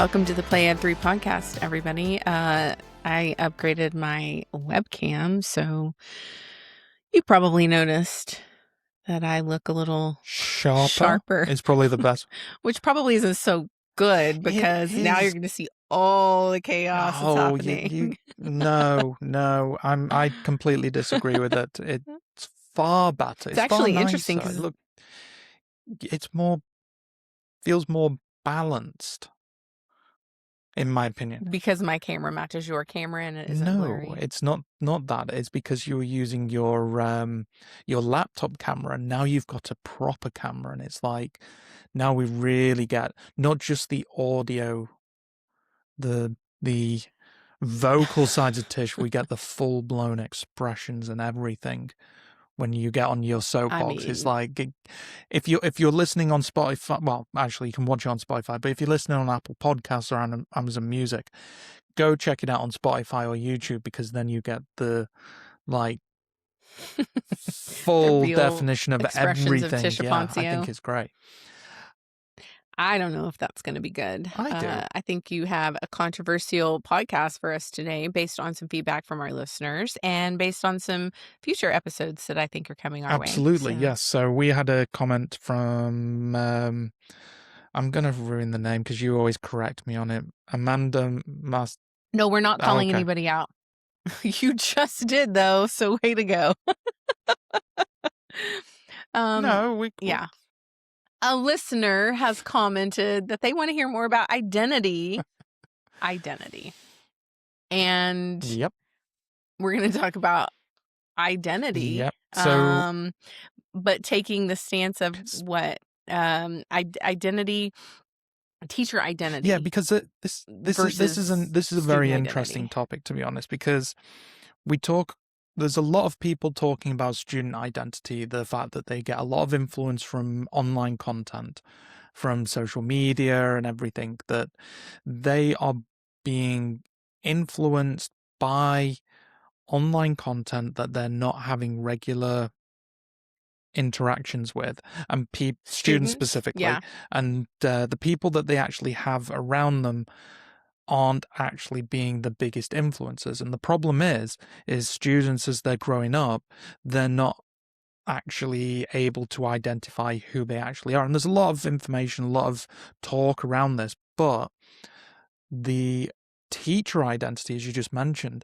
Welcome to the Play Ed 3 podcast, everybody. I upgraded my webcam, so you probably noticed that I look a little sharper. It's probably the best. Which probably isn't so good because now you're going to see all the chaos that's happening. No, I completely disagree with it. It's far better. It's actually interesting because look, feels more balanced, in my opinion. Because my camera matches your camera and it isn't blurry. No, it's not that. It's because you were using your laptop camera, and now you've got a proper camera, and it's like now we really get not just the audio, the vocal sides of Tish, we get the full-blown expressions and everything when you get on your soapbox. It's like if you're listening on Spotify, well, actually you can watch it on Spotify, but if you're listening on Apple Podcasts or on Amazon Music, go check it out on Spotify or YouTube, because then you get the full definition of everything. Of Tisha I think it's great. I don't know if that's going to be good. I do. I think you have a controversial podcast for us today based on some feedback from our listeners and based on some future episodes that I think are coming our way. Absolutely, yes. So we had a comment from, I'm going to ruin the name because you always correct me on it. Amanda must. No, we're not calling anybody out. You just did, though, so way to go. Yeah. A listener has commented that they want to hear more about identity. And we're going to talk about identity. Yep. So, but taking the stance of what identity, teacher identity. Yeah, because this is a very interesting topic, to be honest, because there's a lot of people talking about student identity, the fact that they get a lot of influence from online content, from social media and everything, that they are being influenced by online content that they're not having regular interactions with, and students specifically. Yeah. And the people that they actually have around them aren't actually being the biggest influencers. And the problem is students, as they're growing up, they're not actually able to identify who they actually are. And there's a lot of information, a lot of talk around this, but the teacher identity, as you just mentioned,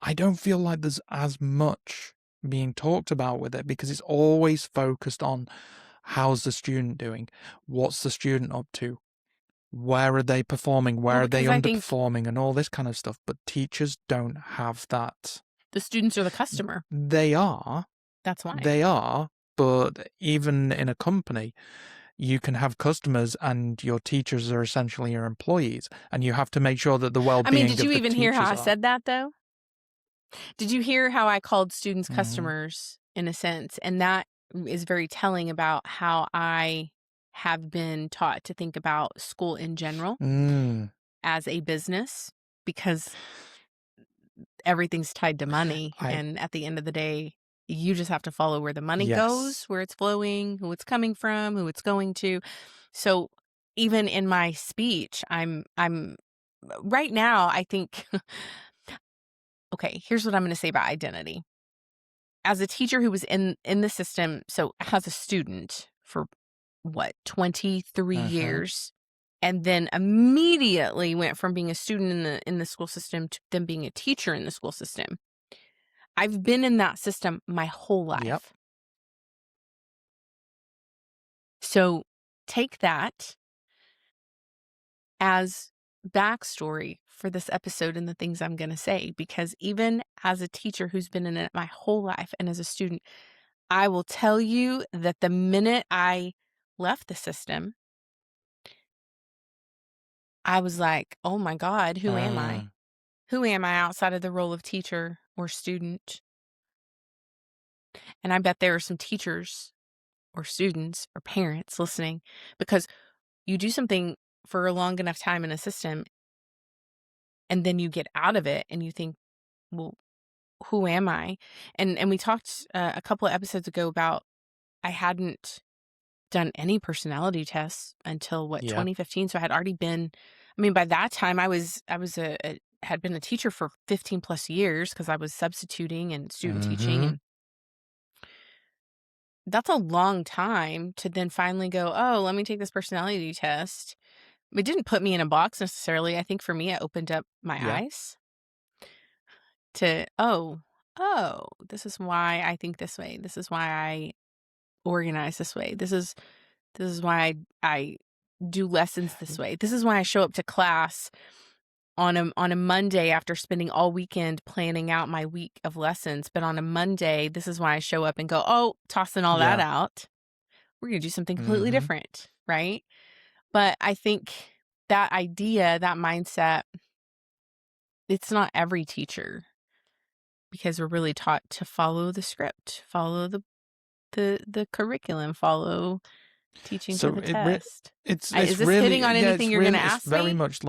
I don't feel like there's as much being talked about with it, because it's always focused on how's the student doing, what's the student up to, where are they performing, where are they underperforming, and all this kind of stuff. But teachers don't have that. The students are the customer. They are. That's why. They are. But even in a company, you can have customers and your teachers are essentially your employees, and you have to make sure that the well-being of the teachers. Did you even hear how I said that, though? Did you hear how I called students customers, in a sense? And that is very telling about how I have been taught to think about school in general as a business, because everything's tied to money. And at the end of the day, you just have to follow where the money goes, where it's flowing, who it's coming from, who it's going to. So even in my speech, I'm right now, I think, okay, here's what I'm going to say about identity. As a teacher who was in the system, so as a student for 23 years, and then immediately went from being a student in the school system to then being a teacher in the school system. I've been in that system my whole life. Yep. So take that as backstory for this episode and the things I'm going to say, because even as a teacher who's been in it my whole life and as a student, I will tell you that the minute I left the system, I was like, oh my God, who am I? Who am I outside of the role of teacher or student? And I bet there are some teachers or students or parents listening, because you do something for a long enough time in a system and then you get out of it and you think, well, who am I? And we talked a couple of episodes ago about I hadn't done any personality tests until 2015. So I had already been I mean, by that time, I had been a teacher for 15 plus years because I was substituting and student teaching, Mm-hmm. and that's a long time to then finally go, "Oh, let me take this personality test." It didn't put me in a box necessarily. I think for me, it opened up my Yeah. eyes to, "Oh, this is why I think this way. This is why I organize this way. This is why I do lessons this way. This is why I show up to class on a Monday after spending all weekend planning out my week of lessons. But on a Monday, this is why I show up and go, oh, tossing all that Yeah. out. We're going to do something completely Mm-hmm. different. Right. But I think that idea, that mindset, it's not every teacher because we're really taught to follow the script, follow the curriculum, follow teaching to So the test. Is it's this hitting really, on yeah, anything it's you're going to really, it's ask very me? much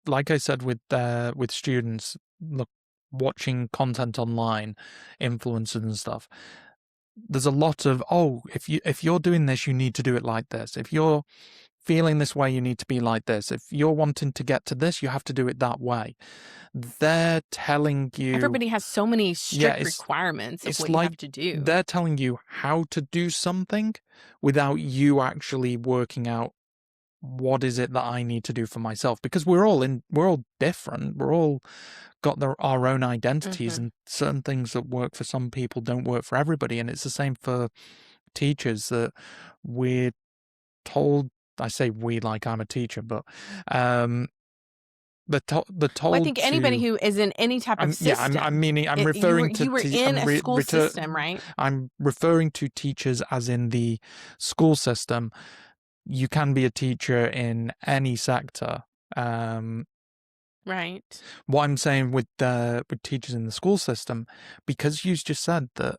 like I said with students, look, watching content online, influencers and stuff. There's a lot of, oh, if you're doing this, you need to do it like this. If you're feeling this way, you need to be like this. If you're wanting to get to this, you have to do it that way. They're telling you, Everybody has so many yeah, strict requirements of it's what you like have to do. they're telling you how to do something without you actually working out what is it that I need to do for myself, because we're all different. We're all got our own identities, Mhm. and certain things that work for some people don't work for everybody. And it's the same for teachers, that we're told, I say we like I'm a teacher, but um they're Well, I told think anybody to, who is in any type of I'm system, meaning, I'm you were referring to you were in a school system, right? I'm referring to teachers as in the school system. You can be a teacher in any sector. Um, Right. what I'm saying with teachers in the school system, because you just said that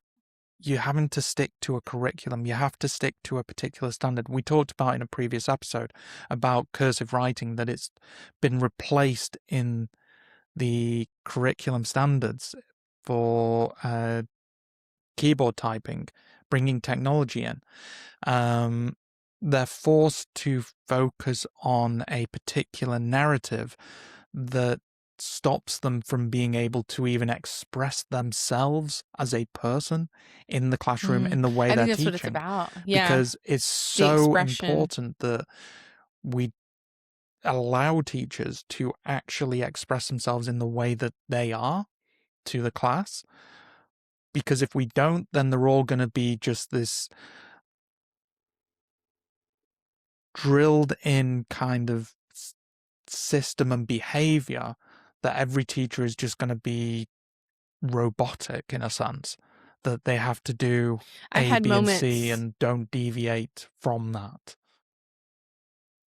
you're having to stick to a curriculum, you have to stick to a particular standard. We talked about in a previous episode about cursive writing, that it's been replaced in the curriculum standards for keyboard typing, bringing technology in. Um, they're forced to focus on a particular narrative that stops them from being able to even express themselves as a person in the classroom Mm. in the way I they're think that's what it's teaching, about. Yeah. because it's The so expression. important that we allow teachers to actually express themselves in the way that they are to the class. Because if we don't, then they're all going to be just this drilled in kind of system and behavior, that every teacher is just going to be robotic in a sense, that they have to do I've A, had B, and C moments. and don't deviate from that.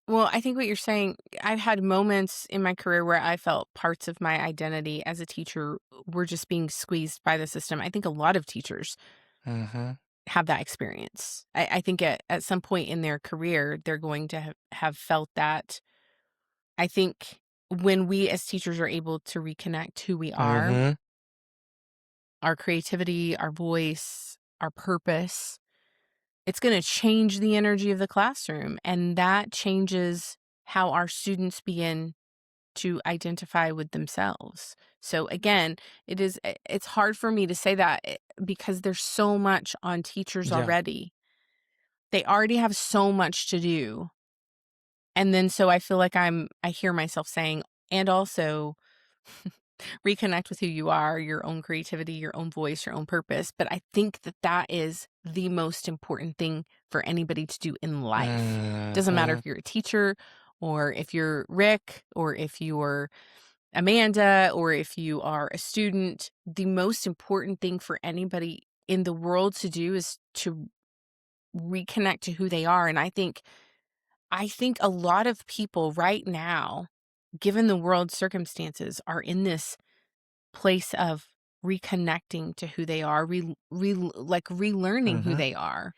Well, I think what you're saying, I've had moments in my career where I felt parts of my identity as a teacher were just being squeezed by the system. I think a lot of teachers Mm-hmm. have that experience. I think at some point in their career, they're going to have felt that. I think when we as teachers are able to reconnect who we are, Mm-hmm. our creativity, our voice, our purpose, it's going to change the energy of the classroom. And that changes how our students begin to identify with themselves. So again, it's hard for me to say that because there's so much on teachers Yeah. already. They already have so much to do. And then so I feel like I hear myself saying, and also reconnect with who you are, your own creativity, your own voice, your own purpose. But I think that that is the most important thing for anybody to do in life. Doesn't matter Mm-hmm. if you're a teacher or if you're Rick or if you're Amanda or if you are a student. The most important thing for anybody in the world to do is to reconnect to who they are. And I think a lot of people right now, given the world circumstances, are in this place of reconnecting to who they are, like relearning who Mm-hmm. they are,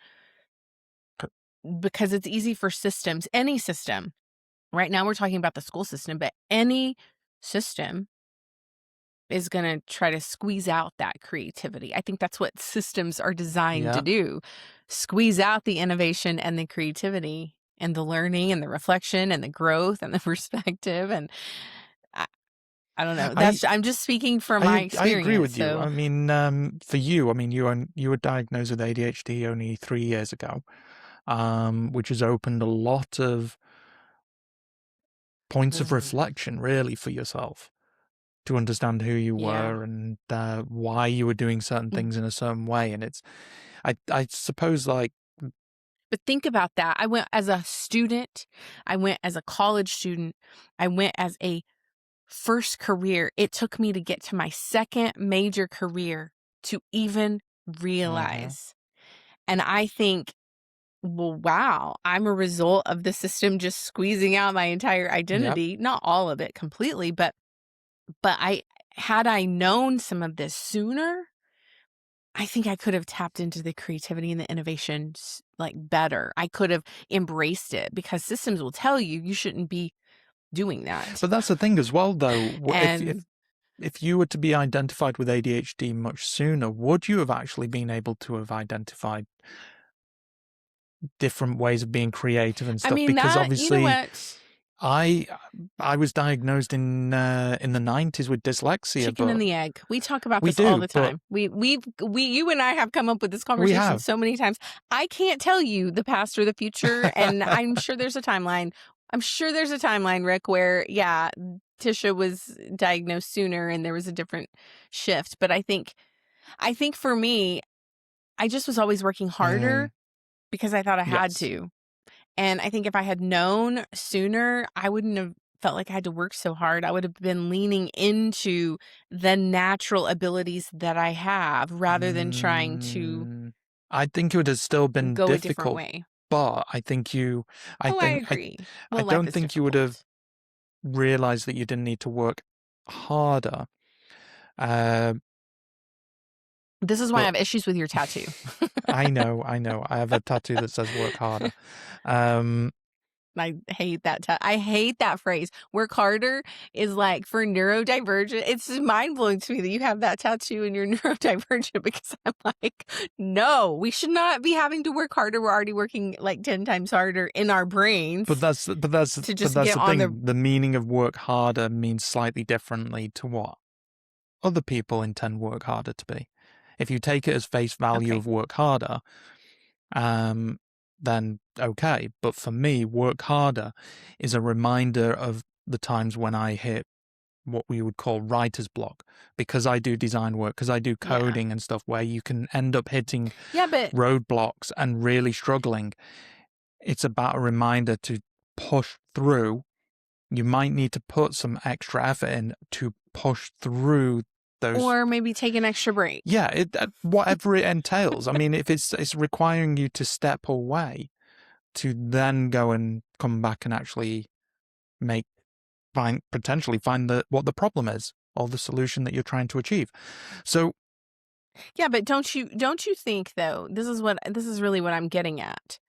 because it's easy for systems, any system. Right now we're talking about the school system, but any system is going to try to squeeze out that creativity. I think that's what systems are designed to Yeah. do. Squeeze out the innovation and the creativity. and the learning and the reflection and the growth and the perspective. And I, I don't know. I I'm just speaking from my I agree experience. with you. So I mean, for you, I mean, you were diagnosed with ADHD only 3 years ago, which has opened a lot of points of reflection, really, for yourself to understand who you yeah. were and why you were doing certain things in a certain way. And I suppose, like, But think about that. I went as a student, I went as a college student, I went as a first career. It took me to get to my second major career to even mhm, realize. And I think, well, wow, I'm a result of the system just squeezing out my entire yep. identity. Not all of it completely, but I had I known some of this sooner, I think I could have tapped into the creativity and the innovations like better. I could have embraced it because systems will tell you you shouldn't be doing that. But that's the thing as well, though. And If you were to be identified with ADHD much sooner, would you have actually been able to have identified different ways of being creative and I stuff? mean Because that, you know obviously, what? I I was diagnosed in the 90s with dyslexia, Chicken and but the egg. We talk about we this all do, the but time. You and I have come up with this we conversation have. so many times. I can't tell you the past or the future, and I'm sure there's a timeline. I'm sure there's a timeline, Rick, where yeah, Tisha was diagnosed sooner and there was a different shift. But I think for me, I just was always working Mm, harder because I thought I had yes. to. And I think if I had known sooner, I wouldn't have felt like I had to work so hard. I would have been leaning into the natural abilities that I have rather than trying to Mm, I think it would have still been go a different difficult, way. but I Oh, I think agree. I Well, life don't is think you would have difficult. realized that you didn't need to work harder. Uh, This is why I but have issues with your tattoo. I know. I have a tattoo that says work harder. Um, I hate that. I hate that phrase. Work harder is like for neurodivergent. It's just mind blowing to me that you have that tattoo and you're neurodivergent because I'm like, no, we should not be having to work harder. We're already working like 10 times harder in our brains to but just that's get the on the. thing. The meaning of work harder means slightly differently to what other people intend work harder to be. If you take it as face value Okay. of work harder, um, then okay. But for me, work harder is a reminder of the times when I hit what we would call writer's block, because I do design work, because I do Yeah. coding and stuff where you can end up hitting Yeah. But, roadblocks and really struggling. It's about a reminder to push through. You might need to put some extra effort in to push through those. or maybe take an extra break. Yeah, whatever it entails. I mean, if it's requiring you to step away to then go and come back and actually make potentially find what the problem is or the solution that you're trying to achieve. So Yeah. But don't you think though, this is really what I'm getting at.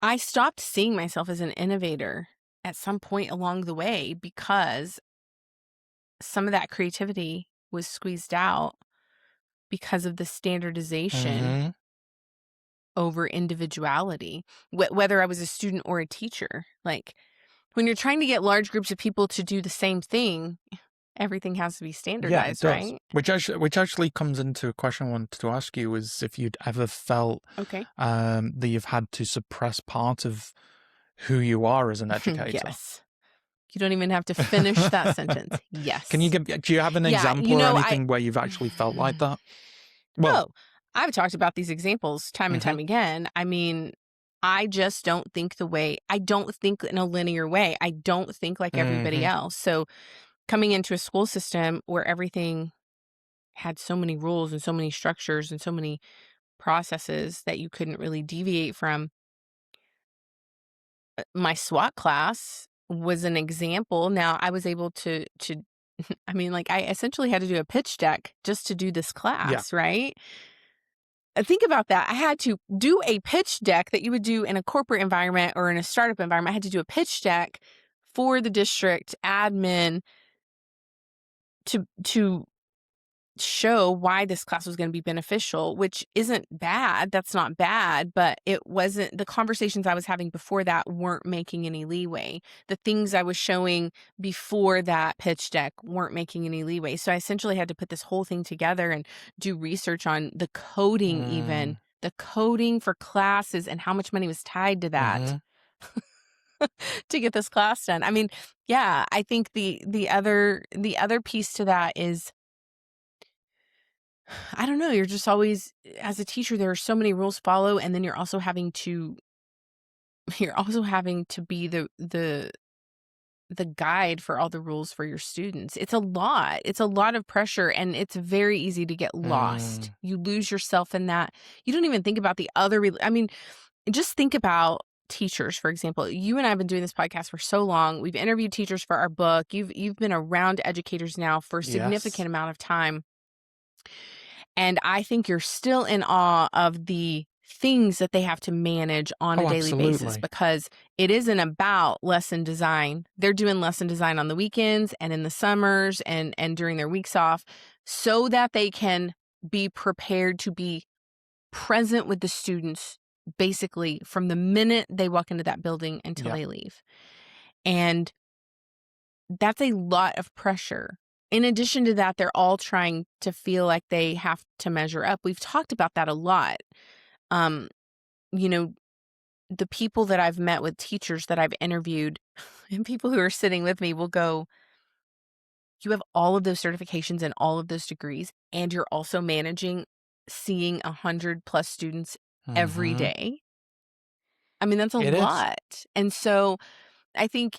I stopped seeing myself as an innovator at some point along the way because some of that creativity was squeezed out because of the standardization mhm. over individuality, whether I was a student or a teacher. Like when you're trying to get large groups of people to do the same thing, everything has to be Yeah, it standardized, does. right? Which actually comes into a question I wanted to ask you, is if you'd ever felt Okay. that you've had to suppress part of who you are as an educator. Yes. You don't even have to finish that sentence. Can you Yes. do you have an Yeah. example or anything where you've actually felt like that? Well, Oh, I've talked about these examples time and mhm, time again. I mean, I just don't think I don't think in a linear way. I don't think like everybody mhm, else. So coming into a school system where everything had so many rules and so many structures and so many processes that you couldn't really deviate from, my SWAT class was an example. Now I was able to I mean, like I essentially had to do a pitch deck just to do this yeah, class, right? Think about that. I had to do a pitch deck that you would do in a corporate environment or in a startup environment. I had to do a pitch deck for the district admin to show why this class was going to be beneficial, which isn't bad. That's not bad, but it wasn't, the conversations I was having before that weren't making any leeway. The things I was showing before that pitch deck weren't making any leeway. So I essentially had to put this whole thing together and do research on the coding, even the coding for classes and how much money was tied to that to get this class done. I mean, yeah, I think the other piece to that is, I don't know, you're just always, as a teacher, there are so many rules to follow, and then you're also having to be the guide for all the rules for your students. It's a lot. It's a lot of pressure, and it's very easy to get lost. You lose yourself in that. You don't even think about the other I mean, just think about teachers, for example. You and I have been doing this podcast for so long. We've interviewed teachers for our book. You've been around educators now for a significant amount of time. And I think you're still in awe of the things that they have to manage on a daily basis, because it isn't about lesson design. They're doing lesson design on the weekends and in the summers and during their weeks off, so that they can be prepared to be present with the students basically from the minute they walk into that building until they leave. And that's a lot of pressure. In addition to that, they're all trying to feel like they have to measure up. We've talked about that a lot. You know, the people that I've met with, teachers that I've interviewed, and people who are sitting with me will go, you have all of those certifications and all of those degrees, and you're also managing seeing 100+ students every day. I mean, that's a lot. And so I think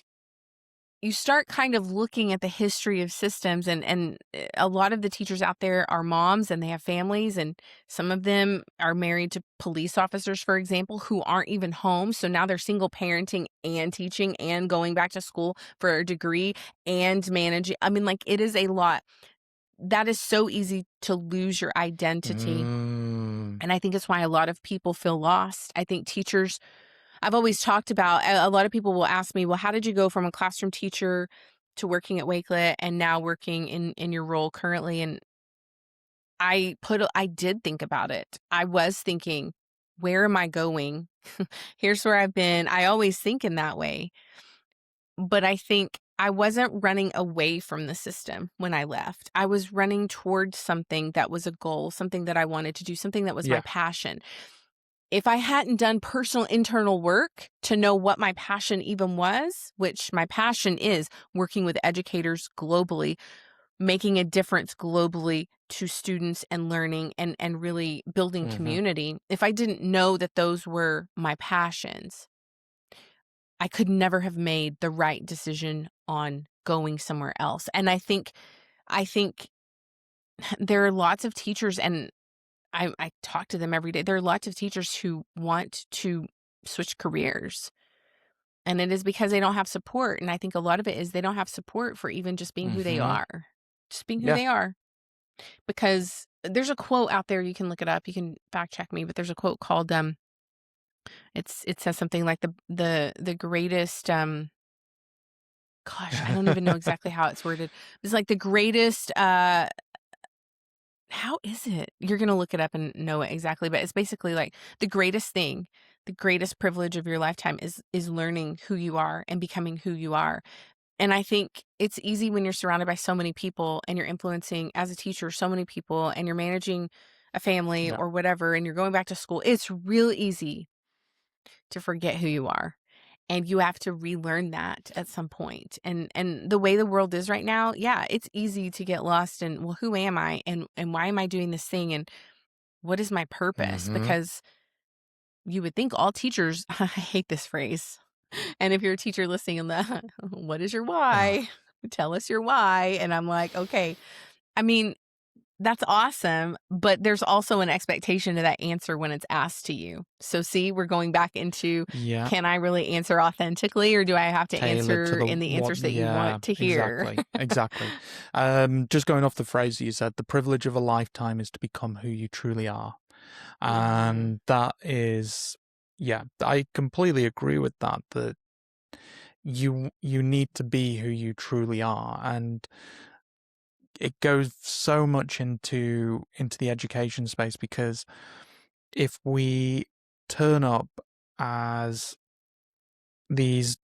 you start kind of looking at the history of systems, and a lot of the teachers out there are moms, and they have families, and some of them are married to police officers, for example, who aren't even home. So now they're single parenting and teaching and going back to school for a degree and managing. I mean, like, it is a lot. That is so easy to lose your identity. And I think it's why a lot of people feel lost. I think teachers, I've always talked about, a lot of people will ask me, well, how did you go from a classroom teacher to working at Wakelet and now working in your role currently? And I did think about it. I was thinking, where am I going? Here's where I've been. I always think in that way. But I think I wasn't running away from the system when I left. I was running towards something that was a goal, something that I wanted to do, something that was my passion. If I hadn't done personal internal work to know what my passion even was, which my passion is working with educators globally, making a difference globally to students and learning and really building community. If I didn't know that those were my passions, I could never have made the right decision on going somewhere else. And I think there are lots of teachers, and I talk to them every day. There are lots of teachers who want to switch careers, and it is because they don't have support. And I think a lot of it is they don't have support for even just being who they are, just being who they are. Because there's a quote out there, you can look it up, you can fact check me, but there's a quote called it says something like the greatest gosh, I don't even know exactly how it's worded. It's like the greatest how is it? You're going to look it up and know it exactly, but it's basically like the greatest thing, the greatest privilege of your lifetime is learning who you are and becoming who you are. And I think it's easy when you're surrounded by so many people and you're influencing, as a teacher, so many people, and you're managing a family or whatever, and you're going back to school. It's real easy to forget who you are. And you have to relearn that at some point. And the way the world is right now, yeah, it's easy to get lost in, well, who am I? And why am I doing this thing? And what is my purpose? Because you would think all teachers, I hate this phrase. And if you're a teacher listening in the, what is your why? Tell us your why. And I'm like, okay. I mean, that's awesome, but there's also an expectation of that answer when it's asked to you. So see, we're going back into, can I really answer authentically, or do I have to answer in the answers that you want to hear? Exactly. Just going off the phrase you said, the privilege of a lifetime is to become who you truly are. And that is, I completely agree with that you need to be who you truly are. And it goes so much into the education space, because if we turn up as these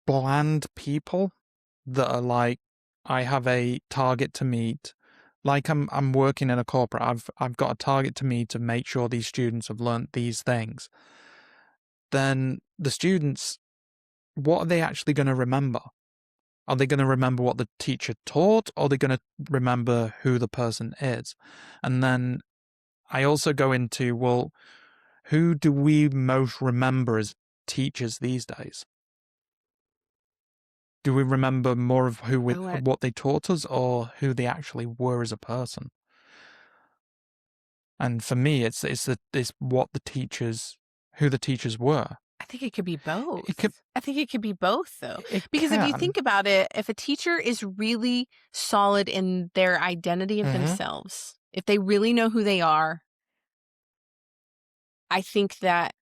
bland people that are like, I have a target to meet, like I'm working in a corporate, I've got a target to meet to make sure these students have learnt these things, then the students, what are they actually going to remember? Are they going to remember what the teacher taught, or are they going to remember who the person is? And then I also go into, well, who do we most remember as teachers these days? Do we remember more of Oh, what they taught us, or who they actually were as a person? And for me, it's what the teachers, who the teachers were. I think it could be It could both. I think it could be both, though. it Because if you can. think about it, if a teacher is really solid in their identity of Mm-hmm. themselves, if they really know who they are, I think that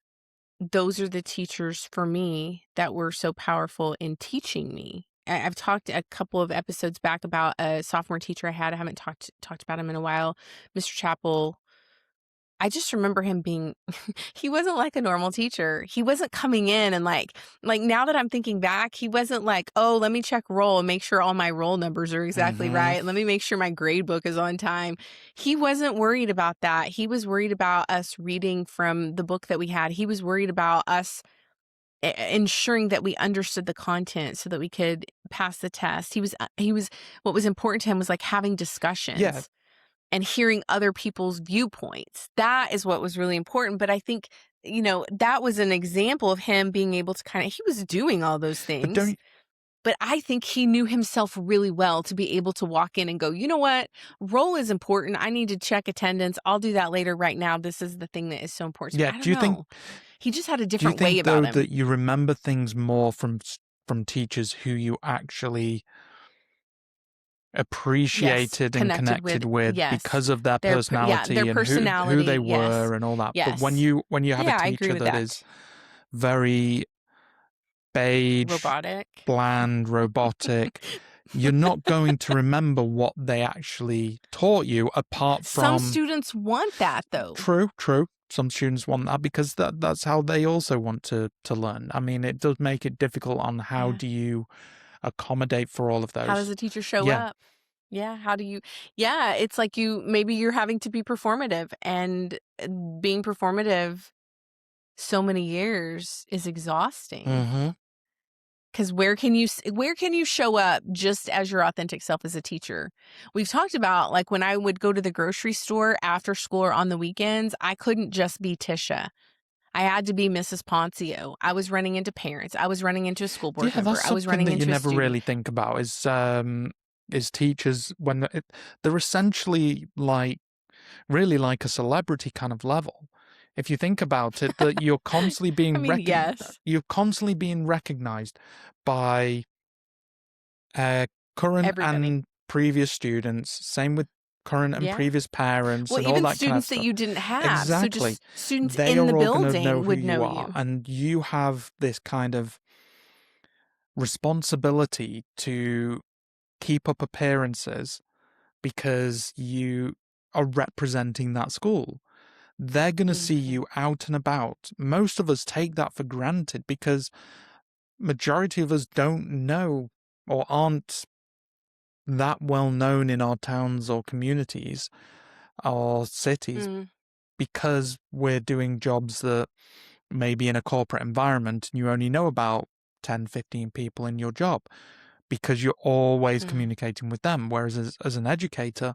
those are the teachers for me that were so powerful in teaching me. I've talked a couple of episodes back about a sophomore teacher I had. I haven't talked about him in a while, Mr. Chappell. I just remember him being he wasn't like a normal teacher. He wasn't coming in and like now that I'm thinking back, he wasn't like, "Oh, let me check roll and make sure all my roll numbers are exactly Mm-hmm. right. Let me make sure my grade book is on time." He wasn't worried about that. He was worried about us reading from the book that we had. He was worried about us ensuring that we understood the content so that we could pass the test. He was what was important to him was like having Yeah. discussions and hearing other people's viewpoints. That is what was really important. But I think, that was an example of him being able to he was doing all those But things, don't but I think he knew himself really well to be able to walk in and go, you know what? Roll is important. I need to check attendance. I'll do that later. Right now, this is the thing that is so important to yeah, me. I don't know. He just had a do you different way think about though him. that you remember things more from teachers who you actually Yes, appreciated and connected with, connected with yes. because of their Their personality and who they personality, yes. were and all that? But Yes. when you have a Yeah, I agree teacher with that is that. very beige, Robotic. bland, robotic, you're not going to remember what they actually taught you, apart Some from students want that though. true. Some students want that because that's how they also want to learn. I mean, it does make it difficult on how Yeah. do you accommodate for all of How does those. a teacher show Yeah. up? Yeah, how do you Yeah, it's like maybe you're having to be performative, and being performative so many years is exhausting. Mm-hmm. Cuz where can you show up just as your authentic self as a teacher? We've talked about like when I would go to the grocery store after school or on the weekends, I couldn't just be Tisha. I had to be Mrs. Poncio. I was running into parents. I was running into a school board Yeah, that's member. I was something running that you into a never student. really think about is teachers when they're essentially like really like a celebrity kind of level. If you think about it, that I mean, yes. you're constantly being recognized by uh, current Everybody. and previous students. Same with current and Yeah. previous parents Well, and all even that kind of students that stuff. you didn't have. So Exactly. just students They in the are all going to know building who would you know are, you. and you have this kind of responsibility to keep up appearances because you are representing that school. They're going to see Mhm. you out and about. Most of us take that for granted because majority of us don't know or aren't that well known in our towns or communities or cities Mm, because we're doing jobs that maybe in a corporate environment and you only know about 10, 15 people in your job because you're always mm. communicating with them. Whereas as an educator,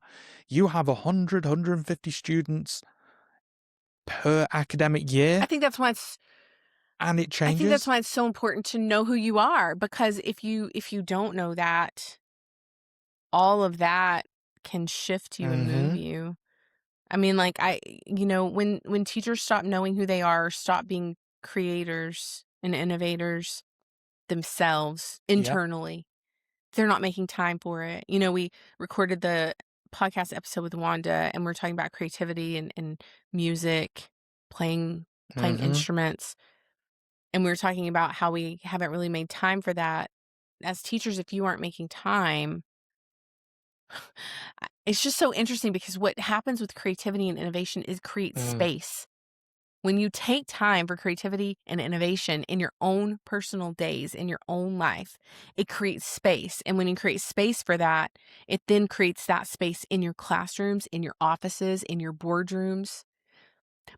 you have 100, 150 students per academic I year think that's why it's and it I think that's changes. why it's so important to know who you are, because if you don't know that, all of that can shift you and move Mm-hmm. you. I mean, like when teachers stop knowing who they are, stop being creators and innovators themselves Yep. internally, they're not making time for it. We recorded the podcast episode with Wanda, and we're talking about creativity and music, playing Mm-hmm. instruments, and we were talking about how we haven't really made time for that. as teachers, if you aren't making time, it's just so interesting because what happens with creativity and innovation is create Mm. space. When you take time for creativity and innovation in your own personal days, in your own life, it creates space. And when you create space for that, it then creates that space in your classrooms, in your offices, in your boardrooms.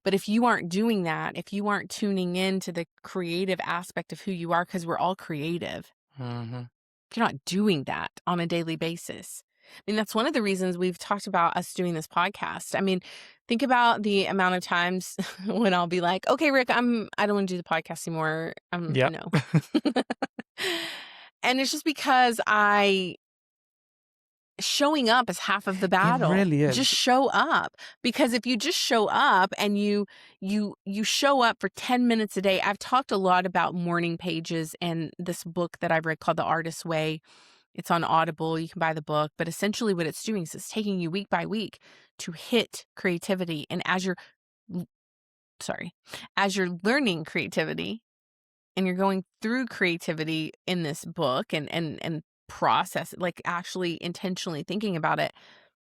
But if you aren't doing that, if you aren't tuning in to the creative aspect of who you are, because we're all creative, Mm-hmm. if you're not doing that on a daily basis. I mean, that's one of the reasons we've talked about us doing this podcast. I mean, think about the amount of times when I'll be like, okay, Rick, I don't want to do the podcast anymore. Yep. No. And it's just because showing up is half of the It battle. really Just is. show up, because if you just show up and you show up for 10 minutes a day. I've talked a lot about morning pages and this book that I've read called The Artist's Way. It's on Audible. You can buy the book, but essentially what it's doing is it's taking you week by week to hit creativity. And as you're learning creativity and you're going through creativity in this book and process, like actually intentionally thinking about it,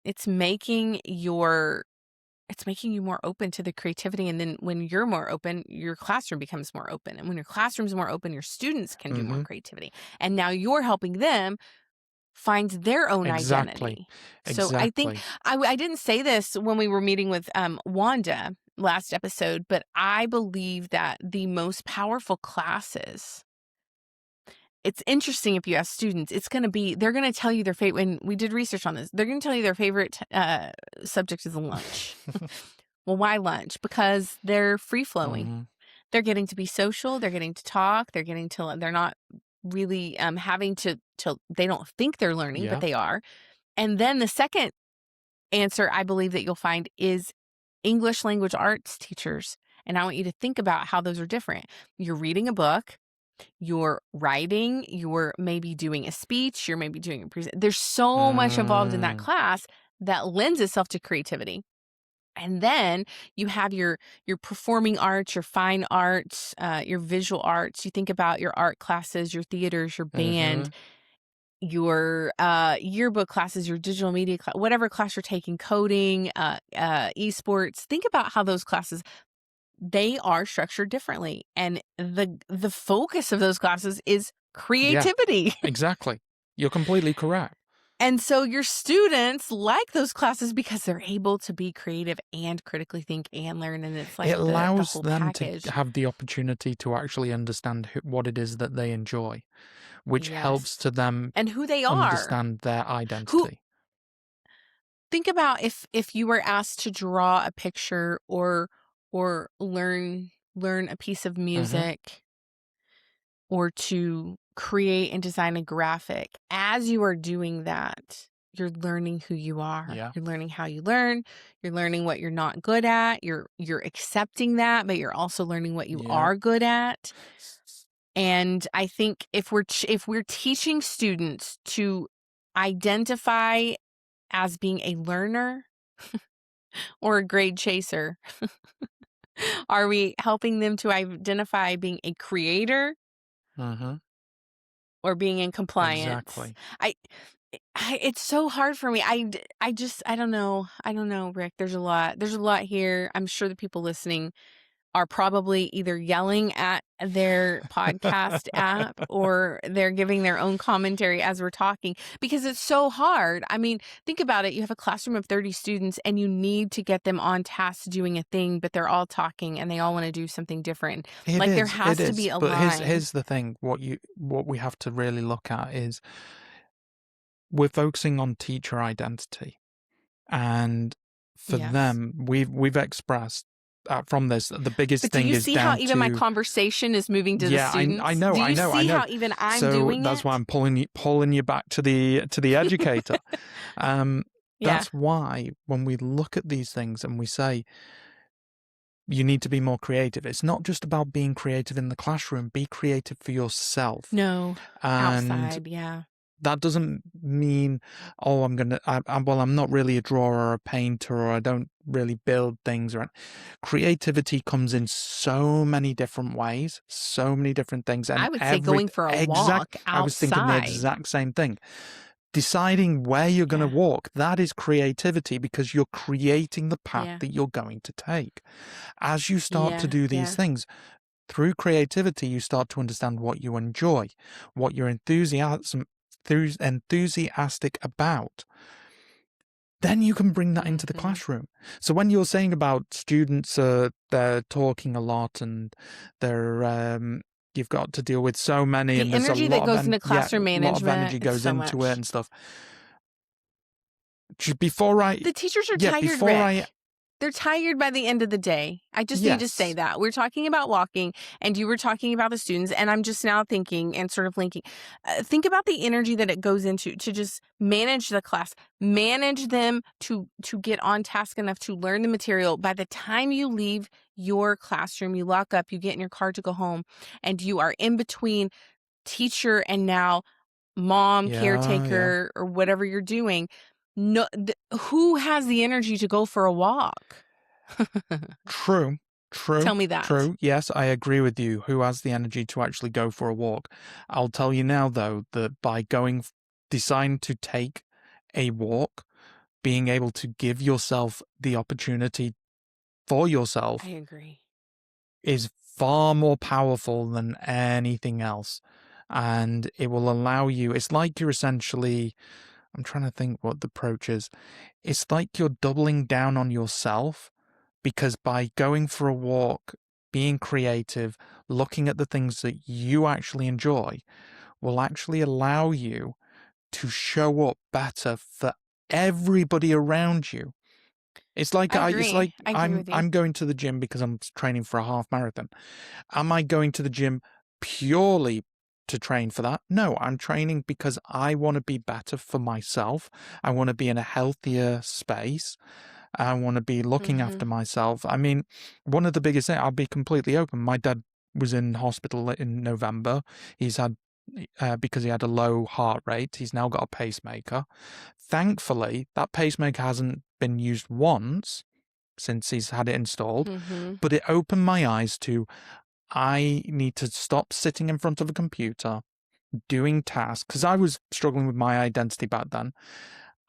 it's making you more open to the creativity. And then when you're more open, your classroom becomes more open. And when your classroom's more open, your students can do more Mm-hmm. creativity. And now you're helping them find their own Exactly. identity. So I think I didn't say this when we were meeting with Wanda last episode, but I believe that the most powerful classes, it's interesting if you ask students, they're going to tell you their favorite. When we did research on this, they're going to tell you their favorite subject is lunch. Well, why lunch? Because they're free flowing. Mm-hmm. They're getting to be social. They're getting to talk. They're not really having to, they don't think they're learning, but Yeah. they are. And then the second answer I believe that you'll find is English language arts teachers. And I want you to think about how those are different. You're reading a book, you're writing, you're maybe doing a speech, you're maybe doing a present. There's so much involved in that class that lends itself to creativity. And then you have your performing arts, your fine arts, your visual arts. You think about your art classes, your theaters, your band, Mm-hmm. your yearbook classes, your digital media class, whatever class you're taking, coding, esports. Think about how those classes, they are structured differently. And the focus of those classes is Yeah, creativity. exactly. You're completely correct. And so your students like those classes because they're able to be creative and critically think and learn. And it's like It the allows whole them package. to have the opportunity to actually understand what it is that they enjoy, which helps Yes. to them And who they are. understand their identity. Think about if you were asked to draw a picture or learn a piece of Mm-hmm. music or to create and design a graphic. As you are doing that, you're learning who you are. Yeah. You're learning how you learn. You're learning what you're not good at. You're accepting that, but you're also learning what you Yeah. are good at. And I think if we're teaching students to identify as being a learner or a grade chaser, are we helping them to identify being a creator Mm-hmm. or being in compliance? Exactly. It's so hard for me. I don't know. I don't know, Rick. There's a lot here. I'm sure the people listening are probably either yelling at their podcast app or they're giving their own commentary as we're talking because it's so hard. I mean, think about it. You have a classroom of 30 students and you need to get them on task doing a thing, but they're all talking and they all want to do something different. Like there has to be a But line. here's the thing. What we have to really look at is we're focusing on teacher identity, and for Yes. them, we've expressed from this the biggest But do thing you is see how down even my to conversation is moving to the students? I know, Do you see I know. how even I'm So doing that's it? why I'm pulling you back to the educator. Yeah. That's why when we look at these things and we say you need to be more creative, it's not just about being creative in the classroom. Be creative for yourself. No. And Outside, yeah. that doesn't mean, oh, I'm not really a drawer or a painter, or I don't really build things. Or creativity comes in so many different ways, so many different things, and I would say going for a walk I was thinking the outside. exact same thing. Deciding where you're going to walk, that is creativity, because you're creating the path that you're going to take. As you start to do these things, through creativity, you start to understand what you enjoy, what you're enthusiastic about. Then you can bring that into the classroom. So when you're saying about students, they're talking a lot and they're you've got to deal with so many, The and there's a energy that lot of goes into classroom lot of management, energy it's goes so into it much. and stuff. Before I The teachers are yeah, tired, before I Rick. They're tired by the end of the day. I just need to say yes. that. We're talking about walking, and you were talking about the students, and I'm just now thinking and sort of linking. Think about the energy that it goes into to just manage the class, manage them to get on task enough to learn the material. By the time you leave your classroom, you lock up, you get in your car to go home, and you are in between teacher and now mom, Yeah. caretaker, or whatever you're doing. No, who has the energy to go for a walk? True. Tell me that. True. Yes, I agree with you. Who has the energy to actually go for a walk? I'll tell you now, though, that by deciding to take a walk, being able to give yourself the opportunity for I yourself agree. is far more powerful than anything else. And it will allow you, it's like you're essentially, I'm trying to think what the approach is. It's like you're doubling down on yourself, because by going for a walk, being creative, looking at the things that you actually enjoy, will actually allow you to show up better for everybody around you. I It's agree. like I agree with you. I'm going to the gym because I'm training for a half marathon. Am I going to the gym purely to train for that? No, I'm training because I want to be better for myself. I want to be in a healthier space. I want to be looking Mm-hmm. after myself. I mean, one of the biggest things, I'll be completely open. My dad was in hospital in November. He's had, because he had a low heart rate, he's now got a pacemaker. Thankfully, that pacemaker hasn't been used once since he's had it installed, Mm-hmm. but it opened my eyes to, I need to stop sitting in front of a computer doing tasks, because I was struggling with my identity back then.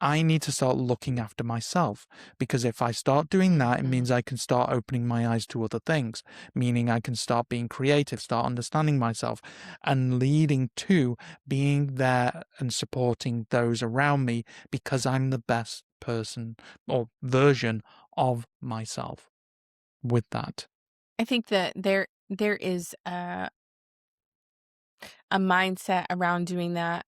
I need to start looking after myself, because if I start doing that, it Mm-hmm. means I can start opening my eyes to other things, meaning I can start being creative, start understanding myself, and leading to being there and supporting those around me, because I'm the best person or version of myself with that. I think that there is a mindset around doing that,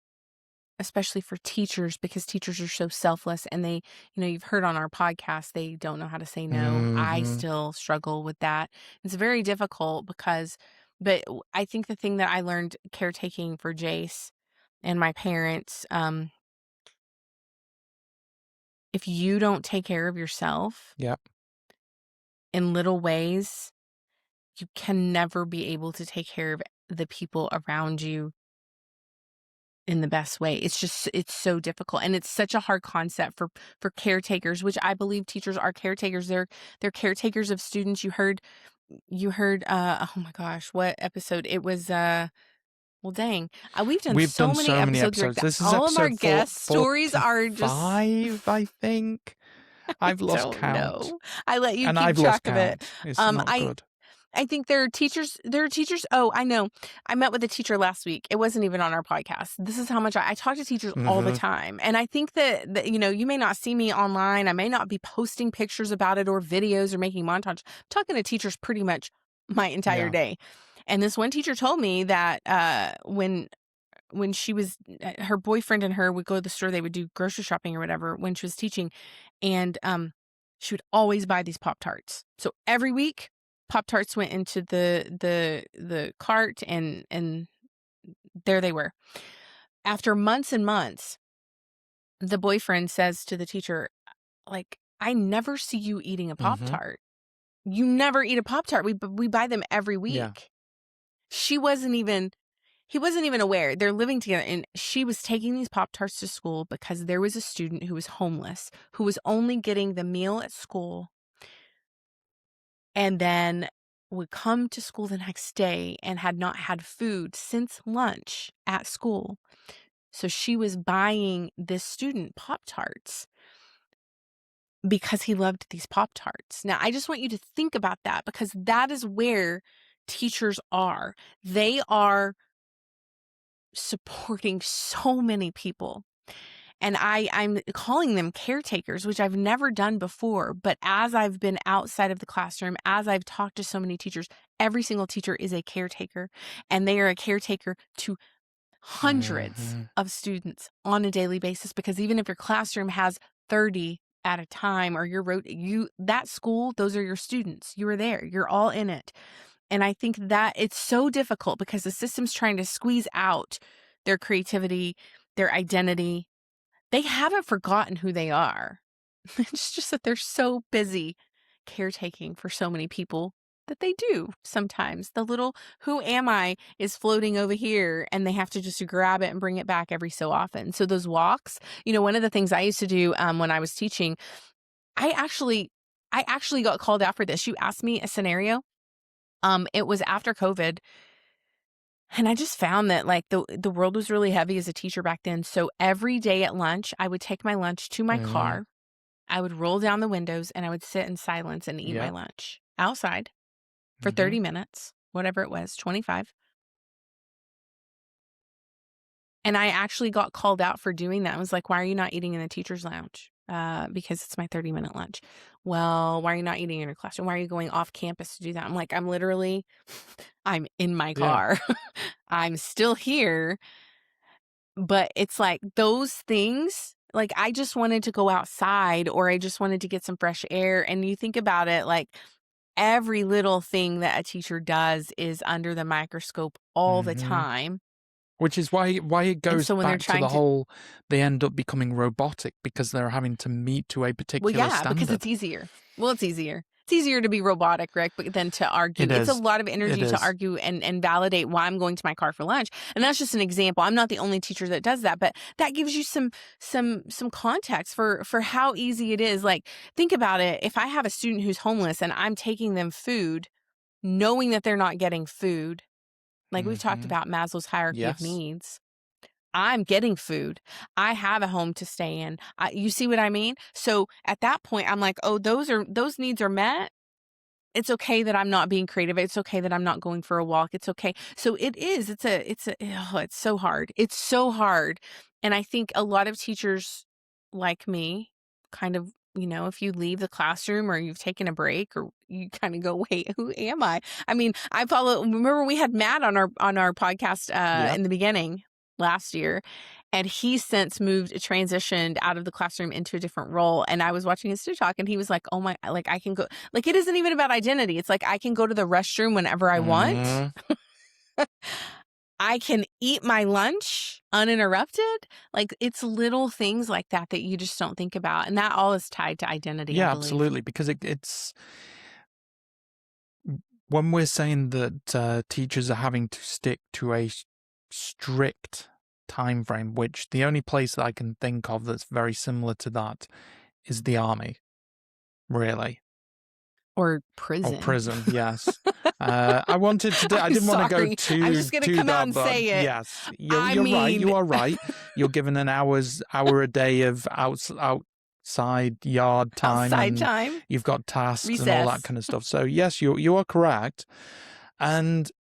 especially for teachers, because teachers are so selfless, and they, you've heard on our podcast, they don't know how to say no. I Hmm. still struggle with that. It's very difficult but I think the thing that I learned caretaking for Jace and my parents, if you don't take care of yourself Yep. in little ways, you can never be able to take care of the people around you in the best way. It's so difficult, and it's such a hard concept for caretakers, which I believe teachers are caretakers. They're caretakers of students. You heard oh my gosh, what episode? It was well, dang. We've done We've so done many so many episodes, Rick, episodes. that This is all of our episode guest stories are just 45, I think. I I've lost don't count. know. I let you And keep I've lost track of it. count. It's Um, not I good. I think there are teachers. Oh, I know. I met with a teacher last week. It wasn't even on our podcast. This is how much I talk to teachers all the Hmm. time. And I think that, you may not see me online. I may not be posting pictures about it or videos or making montage. I'm talking to teachers pretty much my entire Yeah. day. And this one teacher told me that when she was her boyfriend and her would go to the store, they would do grocery shopping or whatever when she was teaching, and she would always buy these Pop-Tarts. So every week, Pop-Tarts went into the cart, and there they were. After months and months, the boyfriend says to the teacher, like, I never see you eating a Hmm. Pop-Tart. You never eat a Pop-Tart. We buy them every Yeah. week. She wasn't even he wasn't even aware. They're living together, and she was taking these Pop-Tarts to school because there was a student who was homeless, who was only getting the meal at school and then would come to school the next day and had not had food since lunch at school. So she was buying this student Pop-Tarts because he loved these Pop-Tarts. Now, I just want you to think about that, because that is where teachers are. They are supporting so many people. And I'm calling them caretakers, which I've never done before. But as I've been outside of the classroom, as I've talked to so many teachers, every single teacher is a caretaker, and they are a caretaker to hundreds of students on a daily basis. Because even if your classroom has 30 at a time, or that school, those are your students. You are there. You're all in it. And I think that it's so difficult because the system's trying to squeeze out their creativity, their identity. They haven't forgotten who they are. It's just that they're so busy caretaking for so many people that they do sometimes. The little "who am I" is floating over here, and they have to just grab it and bring it back every so often. So those walks, one of the things I used to do when I was teaching, I actually got called out for this. You asked me a scenario. It was after COVID. And I just found that, like, the world was really heavy as a teacher back then. So every day at lunch, I would take my lunch to my car. I would roll down the windows, and I would sit in silence and eat my lunch outside for 30 minutes, whatever it was, 25. And I actually got called out for doing that. I was like, "Why are you not eating in the teacher's lounge?" Because it's my 30-minute lunch. "Well, why are you not eating in your classroom? Why are you going off campus to do that?" I'm like, "I'm literally, I'm in my car. I'm still here." But it's like those things, like, I just wanted to go outside, or I just wanted to get some fresh air. And you think about it, like, every little thing that a teacher does is under the microscope all the time. Which is why it And goes so when they're back to trying the to, whole, they end up becoming robotic because they're having to meet to a well, particular yeah, because standard. it's easier. Well, it's easier. It's easier to be robotic, Rick, but than to argue. It It's a is. lot of It energy to is. argue and validate why I'm going to my car for lunch. And that's just an example. I'm not the only teacher that does that, but that gives you some context for how easy it is. Like, think about it. If I have a student who's homeless and I'm taking them food, knowing that they're not getting food, like we've talked about Maslow's hierarchy of Yes. needs. I'm getting food. I have a home to stay in. You see what I mean? So at that point, I'm like, oh, those needs are met. It's okay that I'm not being creative. It's okay that I'm not going for a walk. It's okay. So it's so hard. It's so hard. And I think a lot of teachers like me kind of, if you leave the classroom or you've taken a break, or you kind of go, wait, who am I? I mean, remember we had Matt on our podcast Yep. in the beginning last year, and he's since transitioned out of the classroom into a different role. And I was watching his talk, and he was like, oh my, like, I can go, like, it isn't even about identity. It's like, I can go to the restroom whenever I want. I can eat my lunch uninterrupted. Like, it's little things like that that you just don't think about. And that all is tied to identity, I Yeah, believe. absolutely. Because it's, when we're saying that teachers are having to stick to a strict time frame, which the only place that I can think of that's very similar to that is the army, really. Or prison. Or prison, yes. I wanted to. I didn't want to go too. I'm just going to come out and say it. Yes, you're right. You are right. You're given an hour a day of outside yard time, outside and time. you've got tasks Recess. and all that kind of stuff. So yes, you are correct, and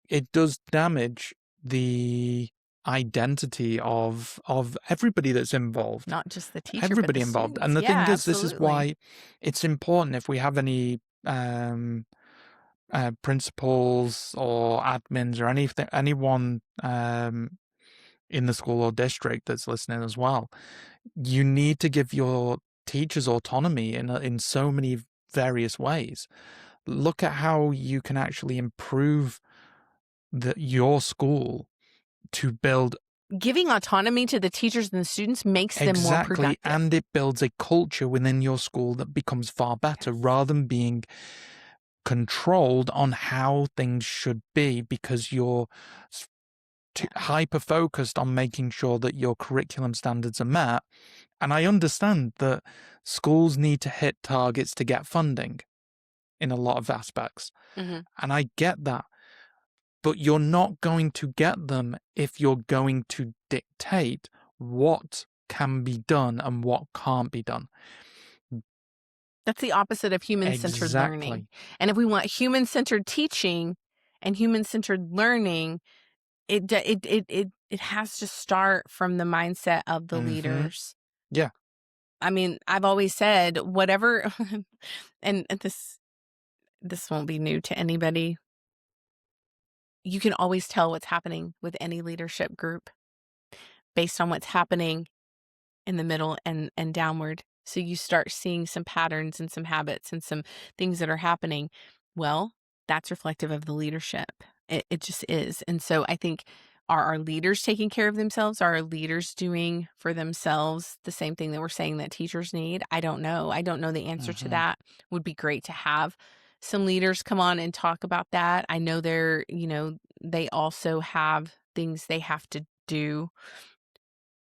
it does damage the identity of everybody that's involved. Not just the teacher, Everybody but the involved. students. And the thing is, this is absolutely. why it's important, if we have any principals or admins or anyone in the school or district that's listening as well, you need to give your teachers autonomy in so many various ways. Look at how you can actually improve your school to build. Giving autonomy to the teachers and the students makes them more productive. And it builds a culture within your school that becomes far better, rather than being controlled on how things should be because you're hyper focused on making sure that your curriculum standards are met. And I understand that schools need to hit targets to get funding in a lot of aspects. Mm-hmm. And I get that. But you're not going to get them if you're going to dictate what can be done and what can't be done. That's the opposite of human-centered learning. And if we want human-centered teaching and human-centered learning, it has to start from the mindset of the leaders. Yeah. I mean, I've always said whatever, and this won't be new to anybody. You can always tell what's happening with any leadership group based on what's happening in the middle and downward. So you start seeing some patterns and some habits and some things that are happening. Well, that's reflective of the leadership. It just is. And so I think, are our leaders taking care of themselves? Are our leaders doing for themselves the same thing that we're saying that teachers need? I don't know. I don't know the answer to that. Would be great to have some leaders come on and talk about that. I know they also have things they have to do,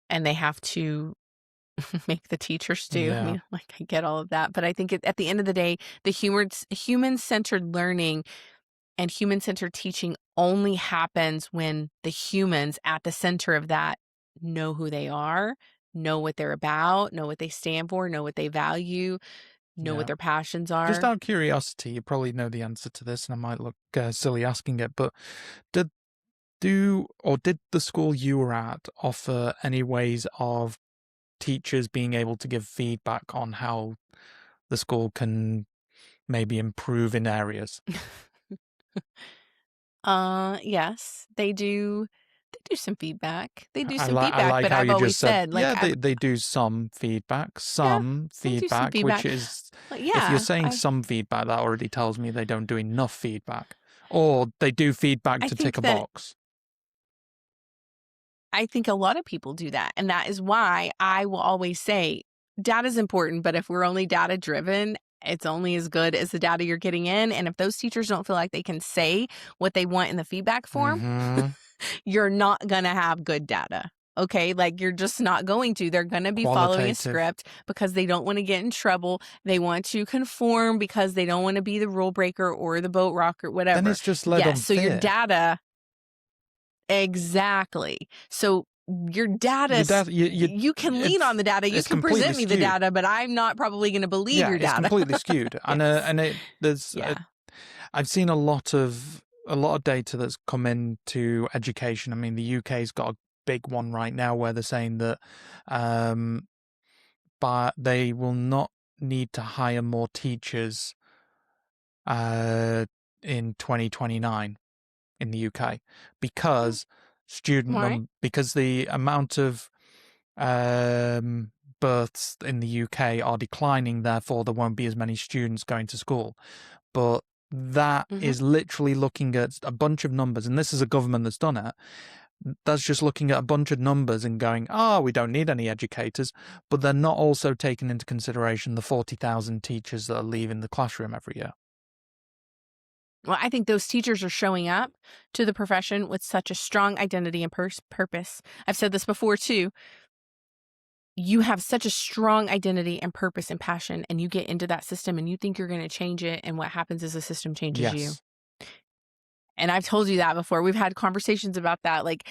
and they have to make the teachers do. Yeah. I mean, like, I get all of that. But I think at the end of the day, the human-centered learning and human-centered teaching only happens when the humans at the center of that know who they are, know what they're about, know what they stand for, know what they value, know what their passions are. Just out of curiosity, you probably know the answer to this, and I might look silly asking it, but did the school you were at offer any ways of teachers being able to give feedback on how the school can maybe improve in areas? Yes, they do. They do some feedback. They do some I feedback, like but how I've you always just said, said, like, they do some feedback, they do some which feedback. is, Like, if you're saying some feedback, that already tells me they don't do enough feedback, or they do feedback I to tick think a that box. I think a lot of people do that. And that is why I will always say data is important, but if we're only data driven, it's only as good as the data you're getting in. And if those teachers don't feel like they can say what they want in the feedback form, you're not going to have good data. Okay, like, you're just not going to. They're going to be following a script because they don't want to get in trouble. They want to conform because they don't want to be the rule breaker or the boat rocker, whatever. Then it's just led on so fear. Your data, exactly. So your data, you can lean on the data. You can present me the data, but I'm not probably going to believe your data. It's completely skewed. I've seen a lot of data that's come into education. I mean, the UK's got a big one right now where they're saying that but they will not need to hire more teachers in 2029 in the UK because because the amount of births in the UK are declining, therefore there won't be as many students going to school. But that is literally looking at a bunch of numbers, and this is a government that's done it. That's just looking at a bunch of numbers and going, we don't need any educators, but they're not also taking into consideration the 40,000 teachers that are leaving the classroom every year. Well, I think those teachers are showing up to the profession with such a strong identity and purpose. I've said this before too. You have such a strong identity and purpose and passion, and you get into that system and you think you're going to change it, and what happens is the system changes you. And I've told you that before. We've had conversations about that. Like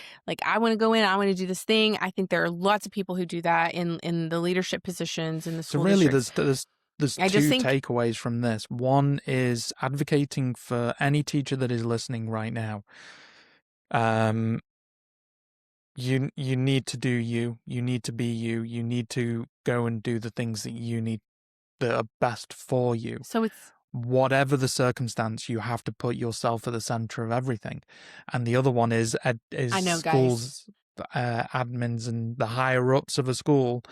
I want to go in, I want to do this thing. I think there are lots of people who do that in the leadership positions in the school districts. There's two takeaways from this. One is advocating for any teacher that is listening right now. You need to do you. You need to be you. You need to go and do the things that are best for you. So it's, whatever the circumstance, you have to put yourself at the center of everything. And the other one is schools, admins and the higher ups of a school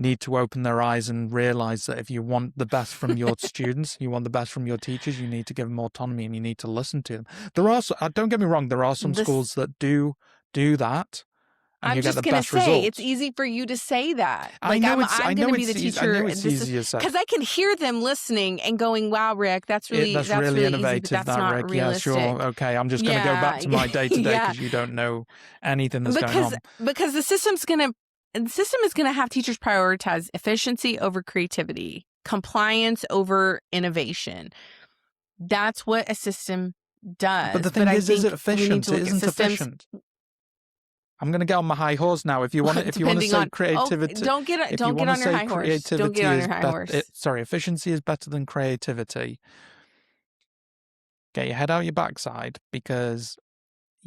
need to open their eyes and realize that if you want the best from your students, you want the best from your teachers, you need to give them autonomy and you need to listen to them. There are, don't get me wrong, there are some schools that do that, and I'm you get just the gonna best say it's results. easy for you to say that. I Like know it's I'm gonna be the I know teacher. it's This is easier said. because I can hear them listening and going, "Wow, Rick, that's really easy," but innovative, that's that, not Rick. Yeah, sure. realistic. Okay, I'm just gonna go back Yeah, to my day-to-day yeah, because you don't know anything that's going because on. the system is gonna have teachers prioritize efficiency over creativity, compliance over innovation. That's what a system But the does. But thing I is it think we need efficient? to It look at isn't systems efficient. I'm gonna get on my high horse now. If you want to depending say on. Oh, creativity, if you don't get want to on your say high horse. Don't get creativity on is your high horse. efficiency is better than creativity, get your head out your backside, because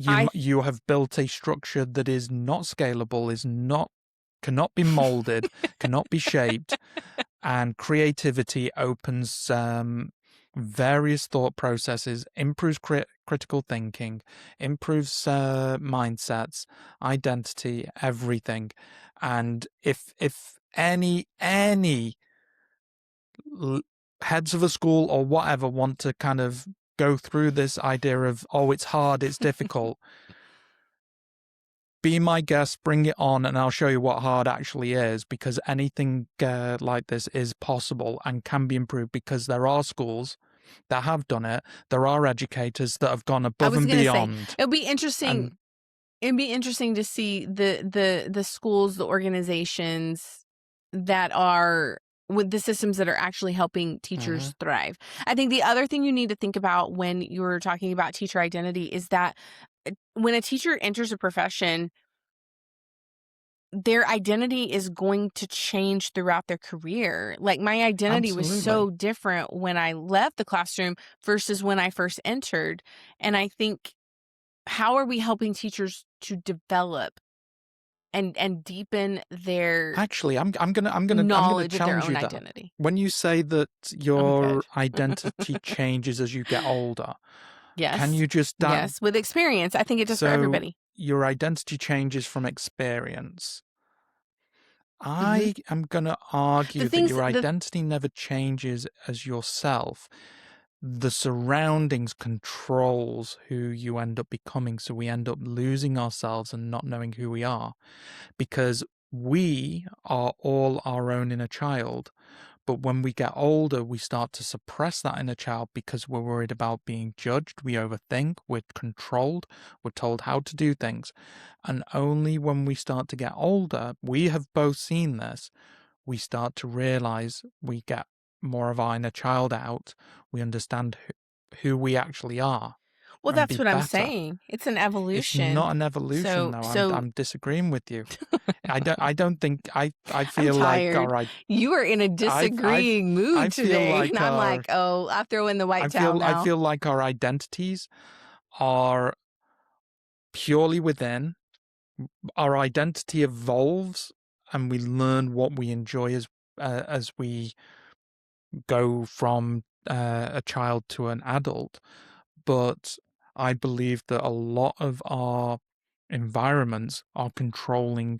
I you have built a structure that is not scalable, cannot be molded, cannot be shaped, and creativity opens various thought processes, improves critical thinking, improves mindsets, identity, everything. And if any heads of a school or whatever want to kind of go through this idea of, oh, it's hard, it's difficult, be my guest, bring it on, and I'll show you what hard actually is, because anything like this is possible and can be improved, because there are schools that have done it. There are educators that have gone I above was and gonna say beyond. it'll be interesting. And It'd be interesting to see the schools, the organizations that are with the systems that are actually helping teachers thrive. I think the other thing you need to think about when you're talking about teacher identity is that when a teacher enters a profession, their identity is going to change throughout their career. Like my identity was so absolutely. different when I left the classroom versus when I first entered. And I think, how are we helping teachers to develop and deepen their Actually, I'm gonna knowledge of their challenge own you there. identity? When you say that Oh, your good. identity changes as you get older, can Yes. you just Yes. With experience, I think it does for so everybody. your identity changes from experience? Hmm. I am going to The argue that things, your the identity never changes as yourself. The surroundings controls who you end up becoming, so we end up losing ourselves and not knowing who we are, because we are all our own inner child. But when we get older, we start to suppress that inner child because we're worried about being judged. We overthink, we're controlled, we're told how to do things. And only when we start to get older, we have both seen this, we start to realize we get more of our inner child out. We understand who we actually are well, and that's be what I'm better. saying. It's an It's evolution. not an evolution, So, though. so I'm disagreeing with you. I don't think I I'm feel like tired. all right. You are in a disagreeing I mood feel today, and like I'm our like, oh, I'll throw in the white towel I now. feel like our identities are purely within. Our identity evolves, and we learn what we enjoy as we go from a child to an adult. But I believe that a lot of our environments are controlling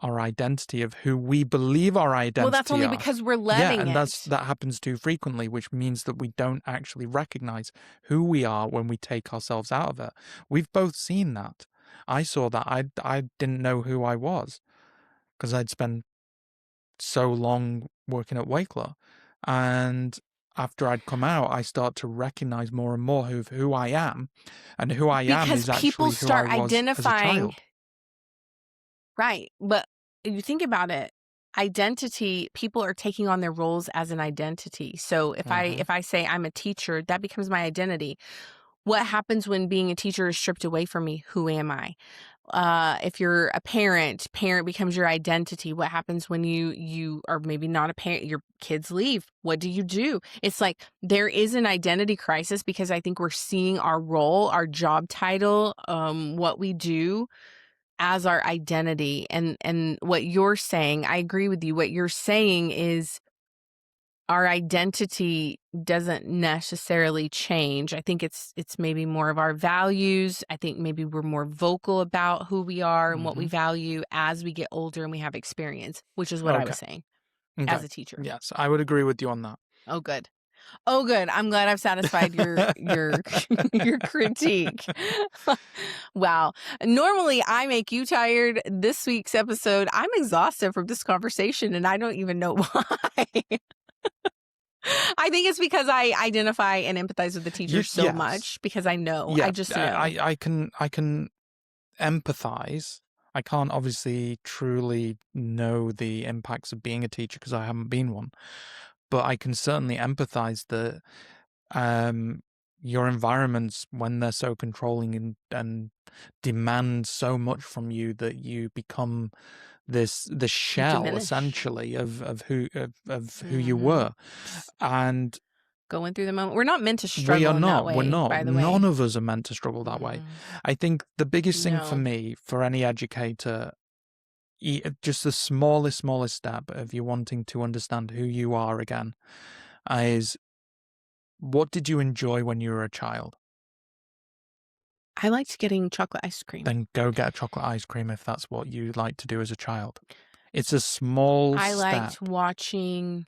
our identity of who we believe our Well, that's identity only are. because we're Yeah, letting and it. that happens too frequently, which means that we don't actually recognize who we are when we take ourselves out of it. We've both seen that. I saw that. I didn't know who I was because I'd spent so long working at Wakeler. And after I'd come out, I start to recognize more and more who I am. And who I am Because is people actually who I start was as a identifying, child. right? But if you think about it, identity, people are taking on their roles as an identity. So Hmm. if I say I'm a teacher, that becomes my identity. What happens when being a teacher is stripped away from me? Who am I? If you're a parent, parent becomes your identity. What happens when you are maybe not a parent? Your kids leave. What do you do? It's like there is an identity crisis because I think we're seeing our role, our job title, what we do as our identity. And what you're saying, I agree with you. What you're saying is our identity doesn't necessarily change. I think it's maybe more of our values. I think maybe we're more vocal about who we are and what we Hmm. value as we get older and we have experience, which is what I Okay. was saying Okay. as a teacher. Yes, I would agree with you on that. Oh, good. Oh, good. I'm glad I've satisfied your your critique. Wow. Normally, I make you tired. This week's episode, I'm exhausted from this conversation, and I don't even know why. I think it's because I identify and empathize with the teachers so Yes. much because I know. Yeah, I just know. I can empathize. I can't obviously truly know the impacts of being a teacher because I haven't been one, but I can certainly empathize that your environments, when they're so controlling and demand so much from you, that you become the shell Diminish. essentially of who you were. And going through the moment. We're not meant to struggle we are in that not. way, We're not. by the way. None of us are meant to struggle that way. I think the biggest thing for No. me, for any educator, just the smallest step of you wanting to understand who you are again, is what did you enjoy when you were a child? I liked getting chocolate ice cream. Then go get a chocolate ice cream if that's what you like to do as a child. It's a small I step. liked watching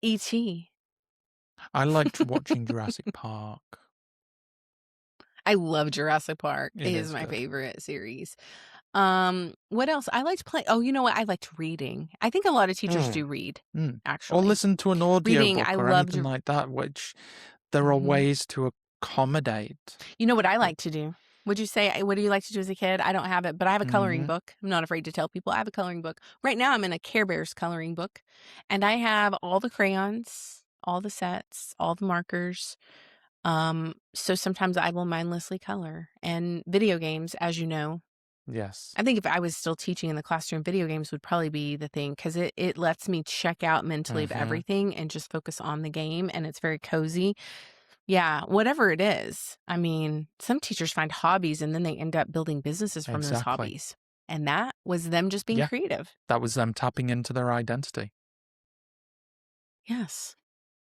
E.T. I liked watching Jurassic Park. I love Jurassic Park. It is my good. favorite series. What else? I liked playing. Oh, you know what? I liked reading. I think a lot of teachers do read, actually. Or listen to an audiobook or loved anything like that, which there are ways to accommodate. You know what I like to do? Would you say, what do you like to do as a kid? I don't have it, but I have a coloring book. I'm not afraid to tell people I have a coloring book. Right now I'm in a Care Bears coloring book, and I have all the crayons, all the sets, all the markers. So sometimes I will mindlessly color. And video games, as you know. Yes. I think if I was still teaching in the classroom, video games would probably be the thing, because it lets me check out mentally of everything and just focus on the game, and it's very cozy. Yeah, whatever it is. I mean, some teachers find hobbies and then they end up building businesses from those hobbies. And that was them just being creative. That was them tapping into their identity. Yes.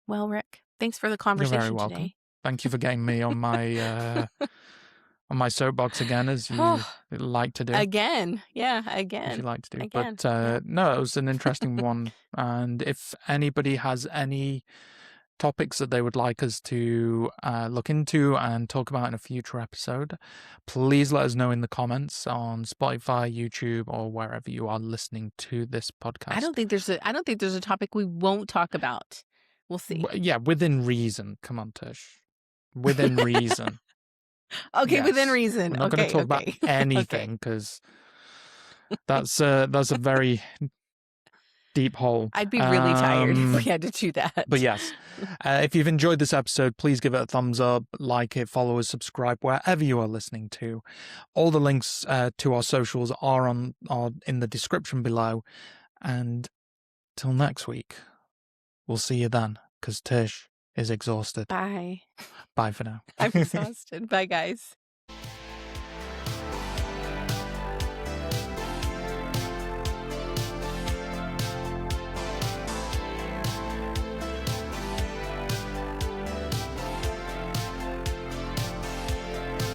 Well, Rick, thanks for the conversation You're very welcome. today. Thank you for getting me on my on my soapbox again, as you like to do. Again. Yeah, again. As you like to do. Again. But no, it was an interesting one. And if anybody has any topics that they would like us to look into and talk about in a future episode, please let us know in the comments on Spotify, YouTube, or wherever you are listening to this podcast. I don't think there's a topic we won't talk about. We'll see. Yeah, within reason. Come on, Tish. Within reason. Okay, yes. Within reason. We're not going to talk about anything, because that's a very deep hole. I'd be really tired if we had to do that. But yes, if you've enjoyed this episode, please give it a thumbs up, like it, follow us, subscribe wherever you are listening to. All the links to our socials are in the description below. And till next week, we'll see you then, because Tish is exhausted. Bye. Bye for now. I'm exhausted. Bye, guys.